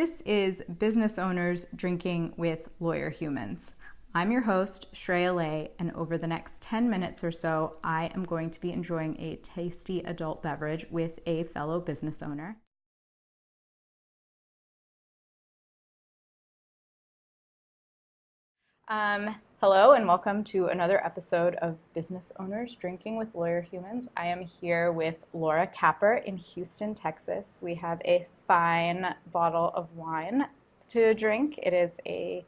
This is Business Owners Drinking with Lawyer Humans. I'm your host, Shreya Lay, and over the next 10 minutes or so, I am going to be enjoying a tasty adult beverage with a fellow business owner. Hello and welcome to another episode of Business Owners Drinking with Lawyer Humans. I am here with Laura Capper in Houston, Texas. We have a fine bottle of wine to drink. It is a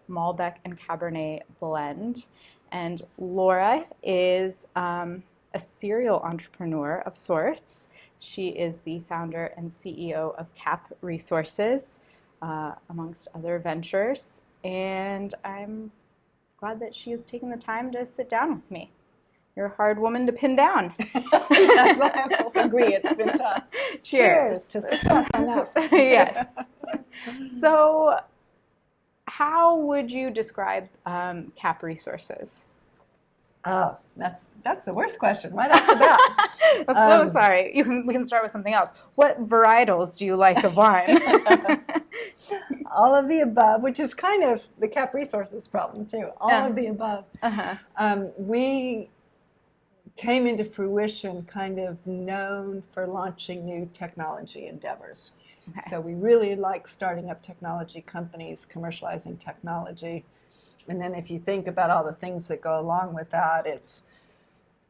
Malbec and Cabernet blend. And Laura is a serial entrepreneur of sorts. She is the founder and CEO of Cap Resources, amongst other ventures. And I'm glad that she has taken the time to sit down with me. You're a hard woman to pin down. Yes, I will agree. It's been tough. Cheers to success on that. Yes. So, how would you describe Cap Resources? Oh, that's the worst question right off the bat. I'm so sorry. We can start with something else. What varietals do you like of wine? All of the above, which is kind of the Cap Resources problem too. All of the above. We came into fruition kind of known for launching new technology endeavors. Okay. So we really like starting up technology companies, commercializing technology. And then if you think about all the things that go along with that, it's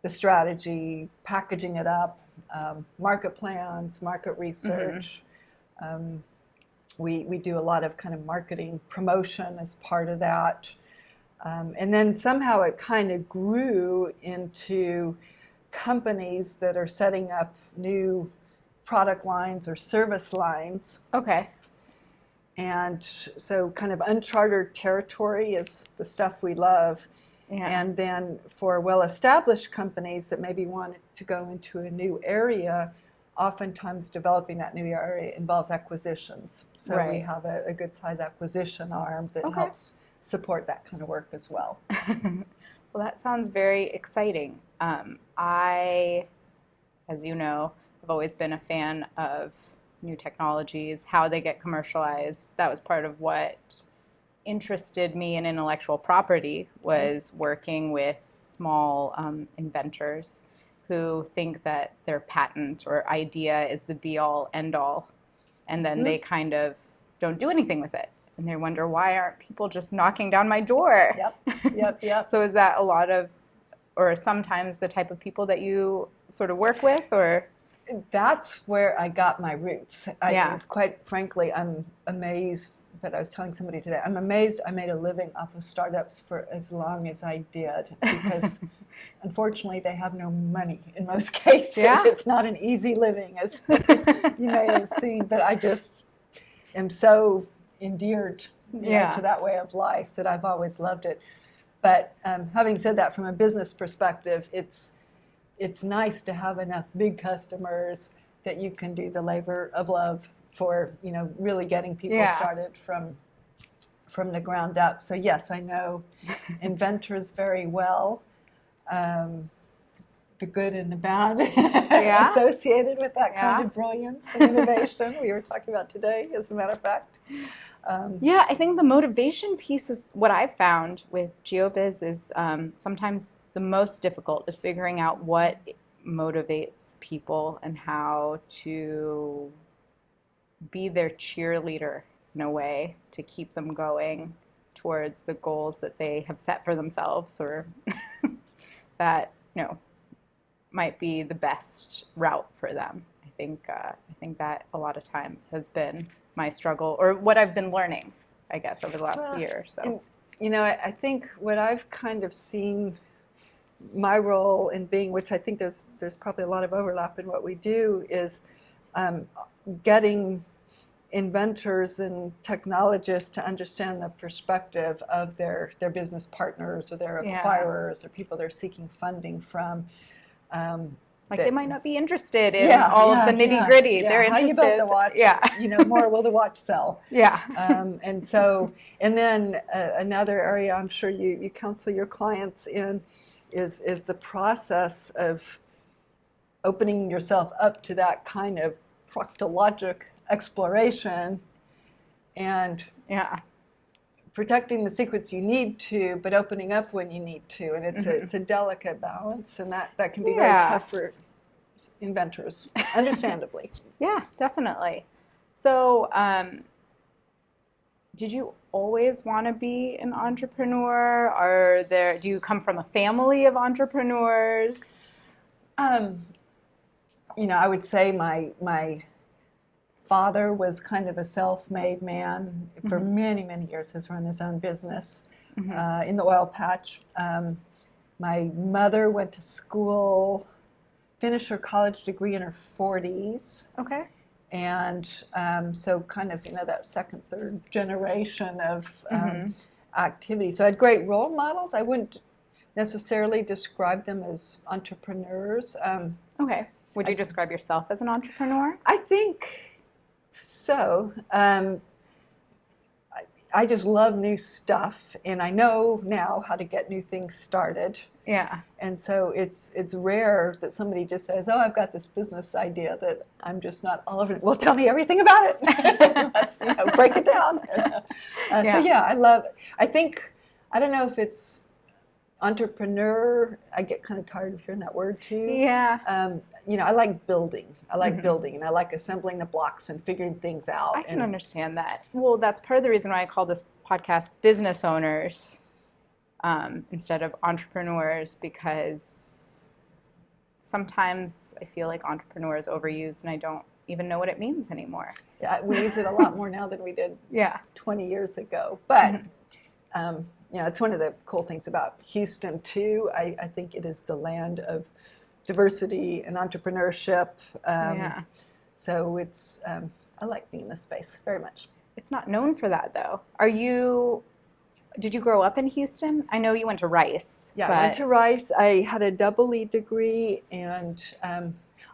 the strategy, packaging it up, market plans, market research. We do a lot of kind of marketing promotion as part of that. And then somehow it kind of grew into companies that are setting up new product lines or service lines. Okay. And so kind of uncharted territory is the stuff we love. Yeah. And then for well-established companies that maybe want to go into a new area, oftentimes developing that new area involves acquisitions. So we have a good size acquisition arm that helps support that kind of work as well. Well, that sounds very exciting. I, as you know, have always been a fan of new technologies, how they get commercialized. That was part of what interested me in intellectual property, was working with small inventors who think that their patent or idea is the be-all, end-all, and then they kind of don't do anything with it. And they wonder, why aren't people just knocking down my door? Yep. So is that a lot of, or sometimes the type of people that you sort of work with, or? That's where I got my roots. Quite frankly, I'm amazed that I was telling somebody today, I'm amazed I made a living off of startups for as long as I did, because unfortunately they have no money in most cases. Yeah. It's not an easy living, as you may have seen, but I just am so endeared to that way of life that I've always loved it. But having said that, from a business perspective, it's nice to have enough big customers that you can do the labor of love for, really getting people started from the ground up. So yes, I know inventors very well, the good and the bad associated with that kind of brilliance and innovation we were talking about today, as a matter of fact. I think the motivation piece is what I've found with GeoBiz is sometimes the most difficult is figuring out what motivates people and how to be their cheerleader in a way to keep them going towards the goals that they have set for themselves, or that might be the best route for them. I think that a lot of times has been my struggle, or what I've been learning, I guess, over the last year or so. And, I think what I've kind of seen my role in being, which I think there's probably a lot of overlap in what we do, is getting inventors and technologists to understand the perspective of their business partners or their acquirers or people they're seeking funding from. They might not be interested in all of the nitty gritty. They're interested. How you built the watch? More will the watch sell? And then another area I'm sure you counsel your clients in is the process of opening yourself up to that kind of proctologic exploration and Yeah. protecting the secrets you need to, but opening up when you need to. And it's a delicate balance, and that can be very tough for inventors, understandably. Yeah, definitely. So, did you always want to be an entrepreneur? Do you come from a family of entrepreneurs? I would say my father was kind of a self-made man. For many, many years has run his own business in the oil patch. My mother went to school, finished her college degree in her 40s. Okay. And so kind of, that second, third generation of activity. So I had great role models. I wouldn't necessarily describe them as entrepreneurs. Okay. Would you describe yourself as an entrepreneur? I think so. I just love new stuff, and I know now how to get new things started. Yeah. And so it's rare that somebody just says, "Oh, I've got this business idea that I'm just not all over it." Well, tell me everything about it. Let's break it down. So yeah, I think, I don't know if it's entrepreneur. I get kind of tired of hearing that word too. Yeah. I like building. I like building, and I like assembling the blocks and figuring things out. I can understand that. Well, that's part of the reason why I call this podcast Business Owners instead of entrepreneurs, because sometimes I feel like entrepreneur is overused and I don't even know what it means anymore. Yeah, we use it a lot more now than we did 20 years ago. But it's one of the cool things about Houston too. I think it is the land of diversity and entrepreneurship. So it's I like being in this space very much. It's not known for that though. Did you grow up in Houston? I know you went to Rice. Yeah, I went to Rice. I had a double E degree, and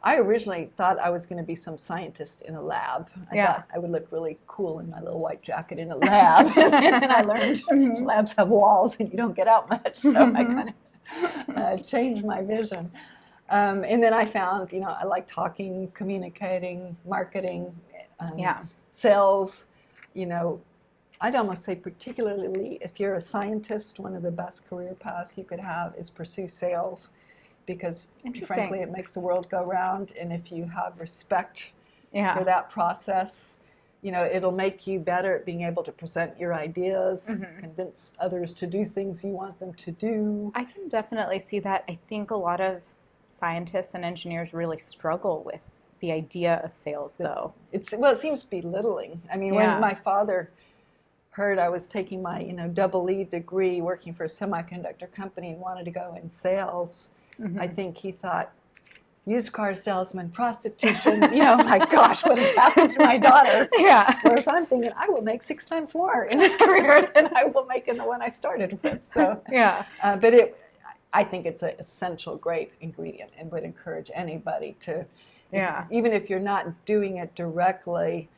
I originally thought I was going to be some scientist in a lab. I thought I would look really cool in my little white jacket in a lab. And I learned labs have walls and you don't get out much. So I kind of changed my vision. And then I found, I like talking, communicating, marketing, sales. I'd almost say, particularly if you're a scientist, one of the best career paths you could have is pursue sales, because frankly it makes the world go round, and if you have respect for that process, it'll make you better at being able to present your ideas, convince others to do things you want them to do. I can definitely see that. I think a lot of scientists and engineers really struggle with the idea of sales, though. It seems belittling. I mean, when my father heard I was taking my double E degree working for a semiconductor company and wanted to go in sales, I think he thought, used car salesman, prostitution, my gosh, what has happened to my daughter? Whereas I'm thinking, I will make 6 times more in this career than I will make in the one I started with. So but I think it's an essential, great ingredient, and would encourage anybody to, even if you're not doing it directly,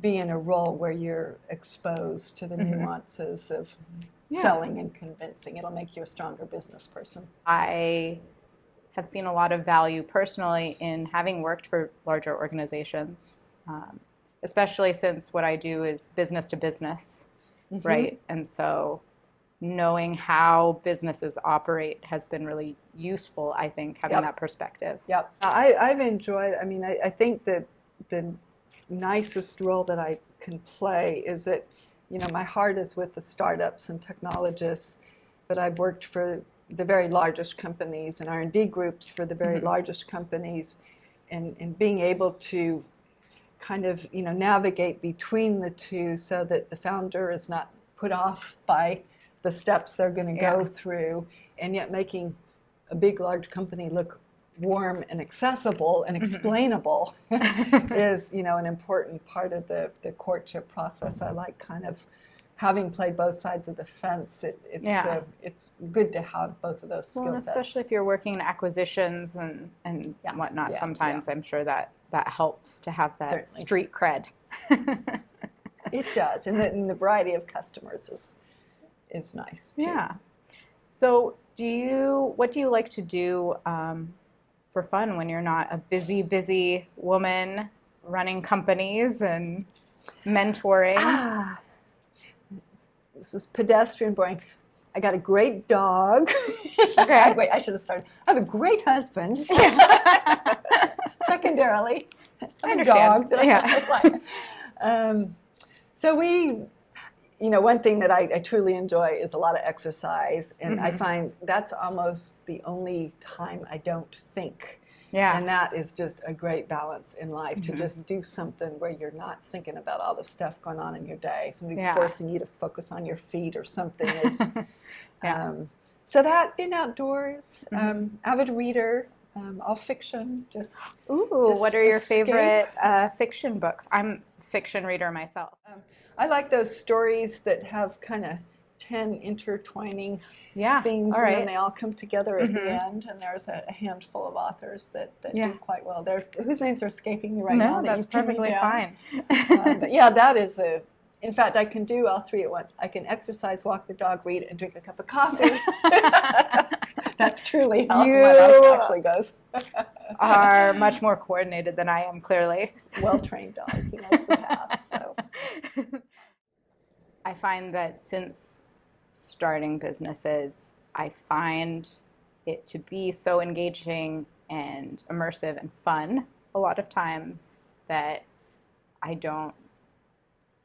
be in a role where you're exposed to the nuances of selling and convincing. It'll make you a stronger business person. I have seen a lot of value personally in having worked for larger organizations, especially since what I do is business to business, right? And so knowing how businesses operate has been really useful, I think, having that perspective. Yep. I've enjoyed, I think that the nicest role that I can play is that, my heart is with the startups and technologists, but I've worked for the very largest companies and R&D groups for the very largest companies, and being able to kind of, navigate between the two so that the founder is not put off by the steps they're going to go through, and yet making a big, large company look warm and accessible and explainable is, an important part of the courtship process. I like kind of having played both sides of the fence. It's good to have both of those skill sets. Especially if you're working in acquisitions and whatnot. Sometimes I'm sure that helps to have that street cred. It does, and the variety of customers is nice too. Yeah. So what do you like to do for fun when you're not a busy woman running companies? And Mentoring. This is pedestrian boring. I got a great dog. Okay. Wait, I should have started. I have a great husband. Secondarily, I have a dog that I like. So one thing that I truly enjoy is a lot of exercise, and I find that's almost the only time I don't think. Yeah. And that is just a great balance in life, to just do something where you're not thinking about all the stuff going on in your day. Somebody's forcing you to focus on your feet or something. So that, in outdoors, avid reader, all fiction. What are your favorite fiction books? I'm a fiction reader myself. I like those stories that have kind of 10 intertwining themes, and then they all come together at the end, and there's a handful of authors that do quite well. Whose names are escaping me right now? No, that's perfectly fine. But yeah, that is in fact, I can do all three at once. I can exercise, walk the dog, read, and drink a cup of coffee. That's truly how my life actually goes. Are much more coordinated than I am, clearly. Well-trained dog. He knows the path. So. I find that since starting businesses, I find it to be so engaging and immersive and fun a lot of times that I don't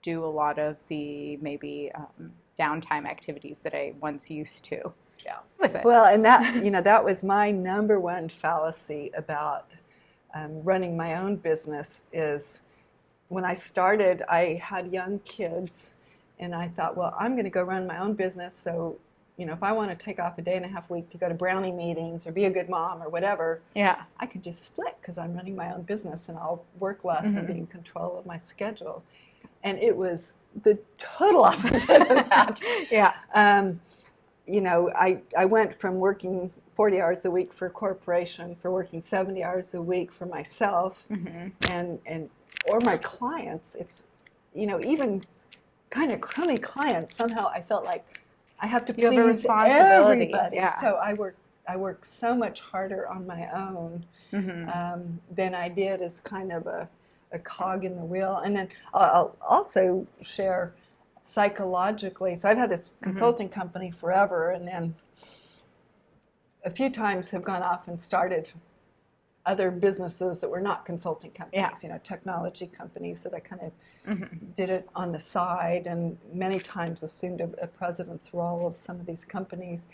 do a lot of the maybe downtime activities that I once used to. Yeah. With it. Well, and that was my number one fallacy about running my own business. Is when I started, I had young kids, and I thought, well, I'm going to go run my own business. So, if I want to take off a day and a half week to go to brownie meetings or be a good mom or whatever, I could just split, because I'm running my own business and I'll work less and be in control of my schedule. And it was the total opposite of that. I went from working 40 hours a week for a corporation, for working 70 hours a week for myself, or my clients. It's, even kind of crummy clients. Somehow I felt like I have to please everybody. So I work so much harder on my own than I did as kind of a cog in the wheel. And then I'll also share psychologically. So I've had this consulting company forever, and then a few times have gone off and started other businesses that were not consulting companies, technology companies that I kind of did it on the side, and many times assumed a president's role of some of these companies.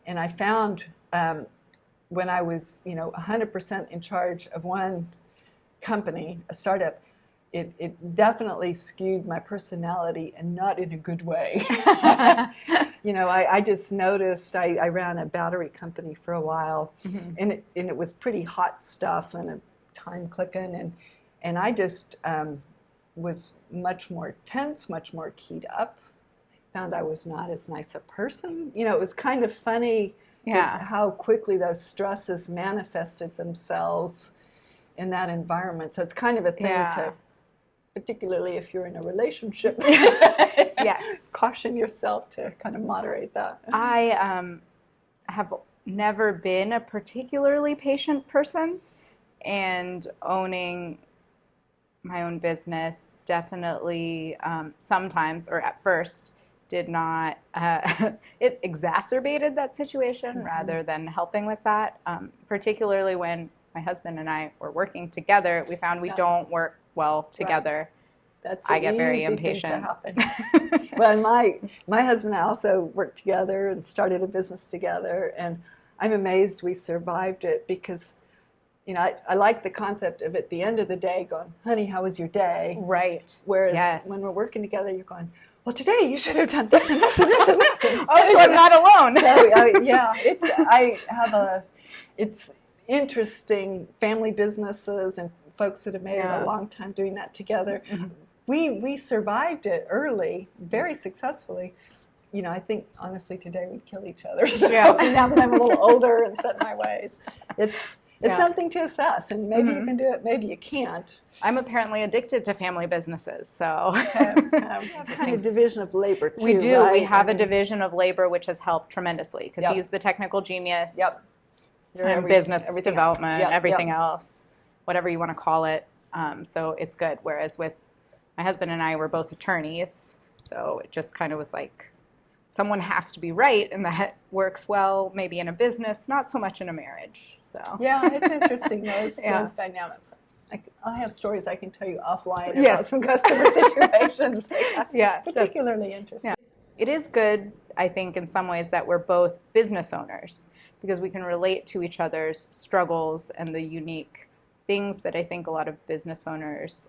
And I found when I was, 100% in charge of one company, a startup, it definitely skewed my personality, and not in a good way. I just noticed I ran a battery company for a while, and it was pretty hot stuff and a time clicking, and I just was much more tense, much more keyed up. Found I was not as nice a person. It was kind of funny how quickly those stresses manifested themselves in that environment. So it's kind of a thing to, particularly if you're in a relationship, caution yourself to kind of moderate that. I have never been a particularly patient person, and owning my own business definitely sometimes, or at first, did not, it exacerbated that situation rather than helping with that, particularly when my husband and I were working together. We found we don't work well together. That's I get very impatient. Well, my husband and I also worked together and started a business together, and I'm amazed we survived it, because I like the concept of, at the end of the day, going, honey, how was your day? Right. Whereas when we're working together, you're going, well, today you should have done this and this and this and this. So I'm not alone. So it's interesting, family businesses and folks that have made it a long time doing that together. We survived it early, very successfully. I think, honestly, today we'd kill each other. So now that I'm a little older and set in my ways, it's something to assess, and maybe you can do it, maybe you can't. I'm apparently addicted to family businesses, so. We have kind of a division of labor, too. We do. Right? We have a division of labor, which has helped tremendously, because he's the technical genius. And business development, everything else, whatever you want to call it. So it's good. Whereas with my husband and I were both attorneys, so it just kind of was like someone has to be right, and that works well maybe in a business, not so much in a marriage. So yeah, it's interesting those dynamics. I'll have stories I can tell you offline about yes. some customer situations. Yeah, particularly interesting. Yeah. It is good, I think, in some ways that we're both business owners because we can relate to each other's struggles and the unique things that I think a lot of business owners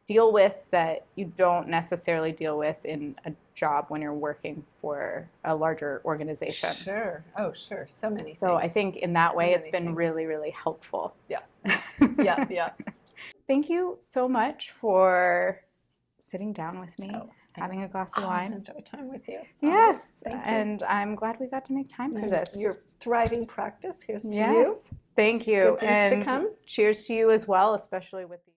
deal with that you don't necessarily deal with in a job when you're working for a larger organization. Sure. Oh, sure. So many So things. I think in that way it's been things. really, really helpful. Yeah. Yeah. Thank you so much for sitting down with me, having a glass of wine. I enjoy time with you. Yes. Thank you. And I'm glad we got to make time for this. Your thriving practice. Here's to you. Yes. Thank you. Good things to come. Cheers to you as well, especially with the